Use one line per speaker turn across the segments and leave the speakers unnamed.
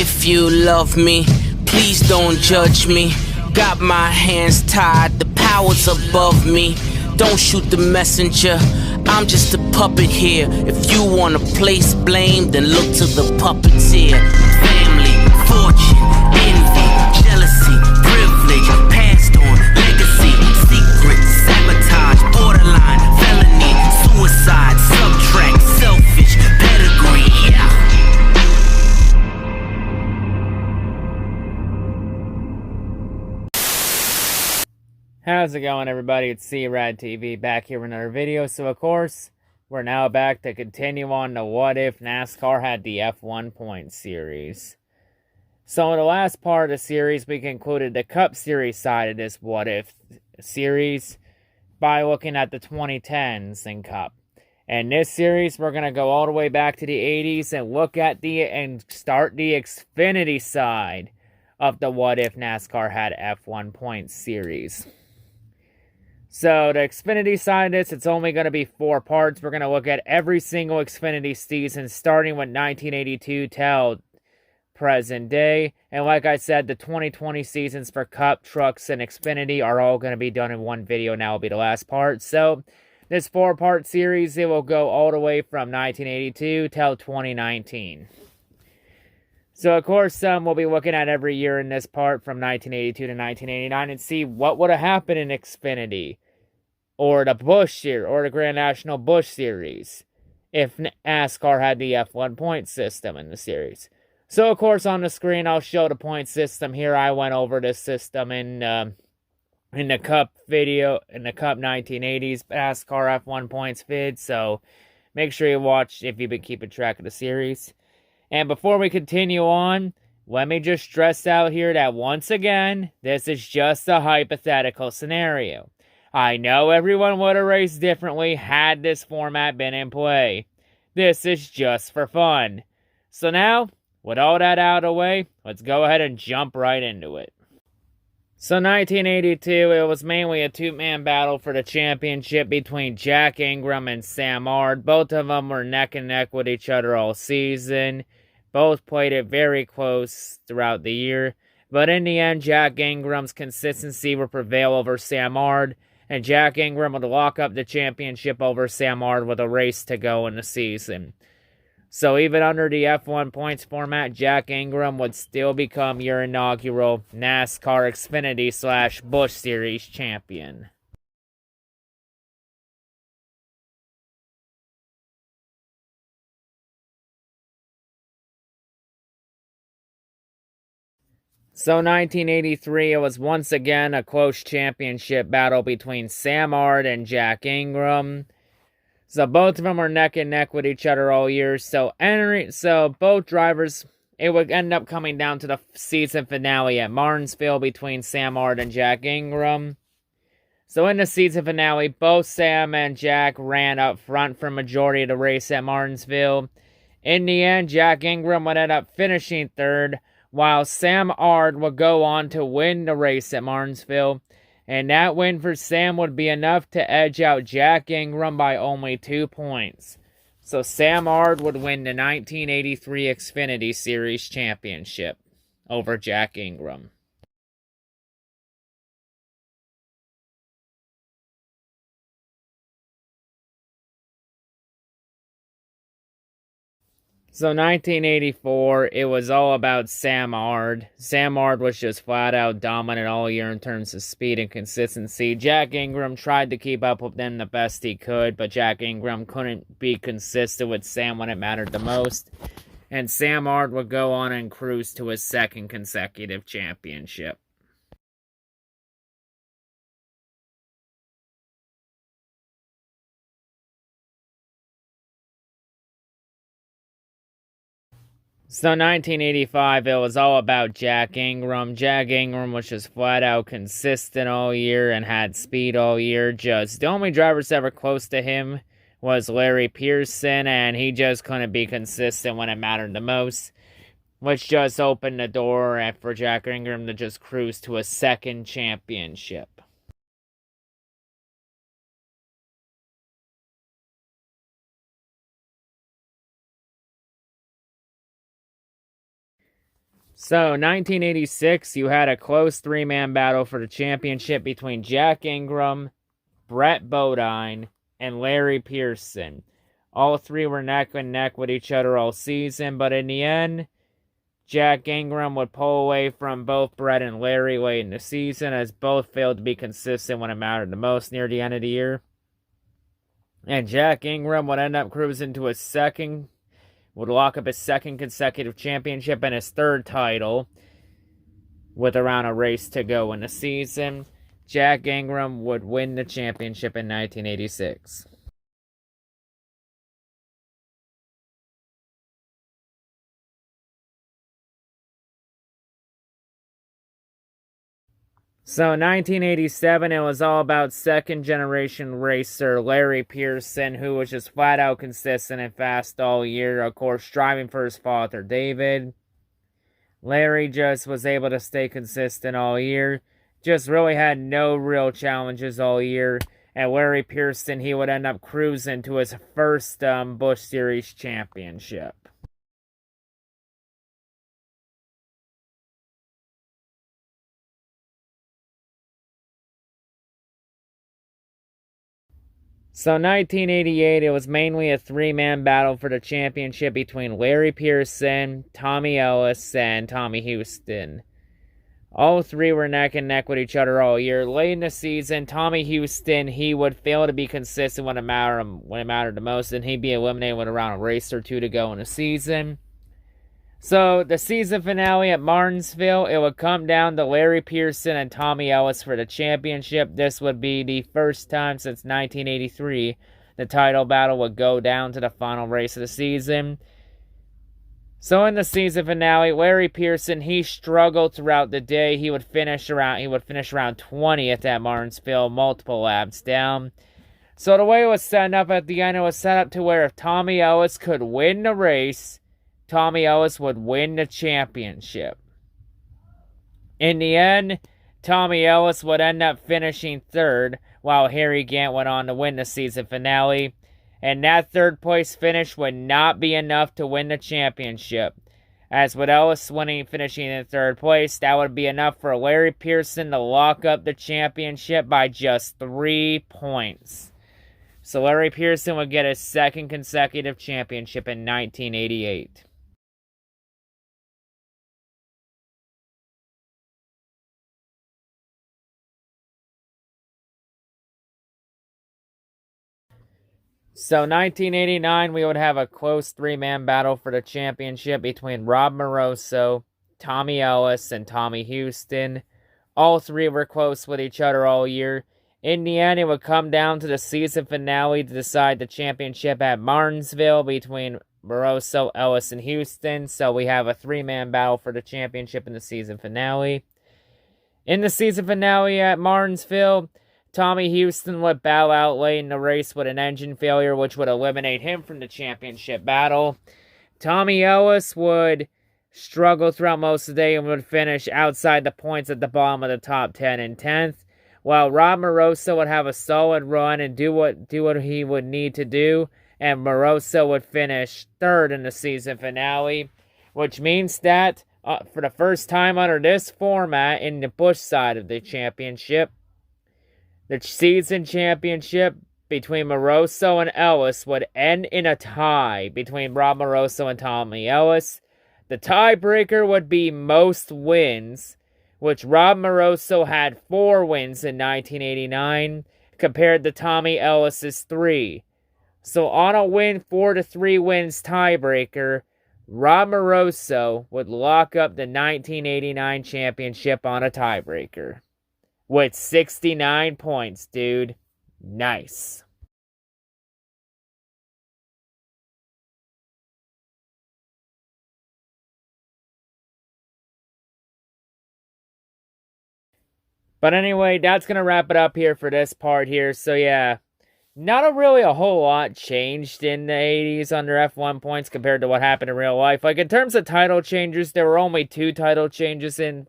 If you love me, please don't judge me. Got my hands tied, the power's above me. Don't shoot the messenger, I'm just a puppet here. If you wanna place blame, then look to the puppeteer. Family, fortune, envy, jealousy, privilege, passed on, legacy, secret, sabotage, borderline, felony, suicide, subtract, selfish, pedigree, yeah.
How's it going, everybody? It's C-RadTV back here with another video. So, of course, we're now back to continue on the What If NASCAR had the F1 Point Series. So, in the last part of the series, we concluded the Cup Series side of this What If series by looking at the 2010s in Cup. In this series, we're going to go all the way back to the 80s and look at and start the Xfinity side of the What If NASCAR had F1 Point Series. So, the Xfinity side of this, it's only going to be 4 parts. We're going to look at every single Xfinity season, starting with 1982 till present day. And like I said, the 2020 seasons for Cup, Trucks, and Xfinity are all going to be done in one video, and that will be the last part. So, this 4-part series, it will go all the way from 1982 till 2019. So, of course, we'll be looking at every year in this part from 1982 to 1989 and see what would have happened in Xfinity or the Busch Series or the Grand National Busch Series if NASCAR had the F1 point system in the series. So, of course, on the screen, I'll show the point system here. I went over this system in the Cup video, in the Cup 1980s NASCAR F1 points vid. So, make sure you watch if you've been keeping track of the series. And before we continue on, let me just stress out here that once again, this is just a hypothetical scenario. I know everyone would have raced differently had this format been in play. This is just for fun. So now, with all that out of the way, let's go ahead and jump right into it. So 1982, it was mainly a two-man battle for the championship between Jack Ingram and Sam Ard. Both of them were neck and neck with each other all season. Both played it very close throughout the year. But in the end, Jack Ingram's consistency would prevail over Sam Ard, and Jack Ingram would lock up the championship over Sam Ard with a race to go in the season. So even under the F1 points format, Jack Ingram would still become your inaugural NASCAR Xfinity / Busch Series champion. So 1983, it was once again a close championship battle between Sam Ard and Jack Ingram. So both of them were neck and neck with each other all year. So both drivers, it would end up coming down to the season finale at Martinsville between Sam Ard and Jack Ingram. So in the season finale, both Sam and Jack ran up front for majority of the race at Martinsville. In the end, Jack Ingram would end up finishing third, while Sam Ard would go on to win the race at Martinsville. And that win for Sam would be enough to edge out Jack Ingram by only 2 points. So Sam Ard would win the 1983 Xfinity Series championship over Jack Ingram. So 1984, it was all about Sam Ard. Sam Ard was just flat out dominant all year in terms of speed and consistency. Jack Ingram tried to keep up with them the best he could, but Jack Ingram couldn't be consistent with Sam when it mattered the most. And Sam Ard would go on and cruise to his second consecutive championship. So 1985, it was all about Jack Ingram. Jack Ingram was just flat out consistent all year and had speed all year. Just the only drivers that were close to him was Larry Pearson, and he just couldn't be consistent when it mattered the most, which just opened the door for Jack Ingram to just cruise to a second championship. So, 1986, you had a close three-man battle for the championship between Jack Ingram, Brett Bodine, and Larry Pearson. All three were neck and neck with each other all season, but in the end, Jack Ingram would pull away from both Brett and Larry late in the season, as both failed to be consistent when it mattered the most near the end of the year. And Jack Ingram would end up cruising to would lock up his second consecutive championship and his third title with around a race to go in the season. Jack Ingram would win the championship in 1986. So, 1987, it was all about second-generation racer Larry Pearson, who was just flat-out consistent and fast all year, of course, striving for his father, David. Larry just was able to stay consistent all year, just really had no real challenges all year, and Larry Pearson, he would end up cruising to his first Busch Series championship. So 1988, it was mainly a three-man battle for the championship between Larry Pearson, Tommy Ellis, and Tommy Houston. All three were neck and neck with each other all year. Late in the season, Tommy Houston, he would fail to be consistent when it mattered the most, and he'd be eliminated with around a race or two to go in the season. So, the season finale at Martinsville, it would come down to Larry Pearson and Tommy Ellis for the championship. This would be the first time since 1983 the title battle would go down to the final race of the season. So, in the season finale, Larry Pearson, he struggled throughout the day. He would finish around 20th at Martinsville, multiple laps down. So, the way it was set up at the end, it was set up to where if Tommy Ellis could win the race, Tommy Ellis would win the championship. In the end, Tommy Ellis would end up finishing third, while Harry Gant went on to win the season finale. And that third place finish would not be enough to win the championship. As with Ellis finishing in third place, that would be enough for Larry Pearson to lock up the championship by just 3 points. So Larry Pearson would get his second consecutive championship in 1988. So 1989, we would have a close three-man battle for the championship between Rob Moroso, Tommy Ellis, and Tommy Houston. All three were close with each other all year. In the end, it would come down to the season finale to decide the championship at Martinsville between Moroso, Ellis, and Houston. So we have a three-man battle for the championship in the season finale. In the season finale at Martinsville, Tommy Houston would bow out late in the race with an engine failure, which would eliminate him from the championship battle. Tommy Ellis would struggle throughout most of the day and would finish outside the points at the bottom of the top 10 and 10th, while Rob Moroso would have a solid run and do what he would need to do, and Moroso would finish third in the season finale, which means that for the first time under this format in the Busch side of the championship, the season championship between Moroso and Ellis would end in a tie between Rob Moroso and Tommy Ellis. The tiebreaker would be most wins, which Rob Moroso had 4 wins in 1989 compared to Tommy Ellis's 3. So on a 4-3 wins tiebreaker, Rob Moroso would lock up the 1989 championship on a tiebreaker. With 69 points, dude. Nice. But anyway, that's going to wrap it up here for this part here. So yeah, not really a whole lot changed in the 80s under F1 points compared to what happened in real life. Like in terms of title changes, there were only 2 title changes in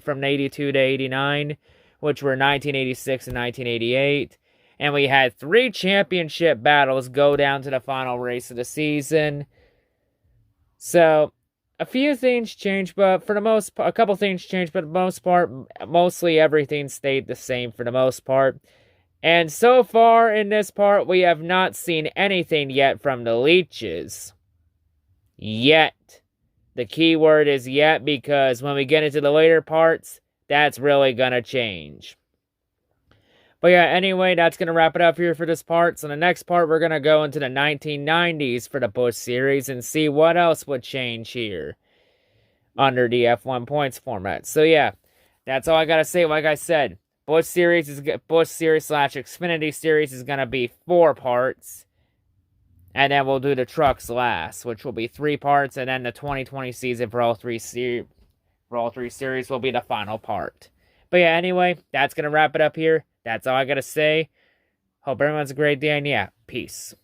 from 82 to 89. Which were 1986 and 1988. And we had 3 championship battles go down to the final race of the season. So, a few things changed, but for the most part, a couple things changed, but for the most part, mostly everything stayed the same for the most part. And so far in this part, we have not seen anything yet from the leeches. Yet. The key word is yet, because when we get into the later parts, that's really gonna change. But yeah, anyway, that's going to wrap it up here for this part. So in the next part, we're going to go into the 1990s for the Busch Series and see what else would change here under the F1 points format. So yeah, that's all I got to say. Like I said, Busch Series / Xfinity Series is going to be 4 parts. And then we'll do the trucks last, which will be 3 parts. And then the 2020 season for all three series will be the final part. But yeah, anyway, that's going to wrap it up here. That's all I got to say. Hope everyone's a great day, and yeah, peace.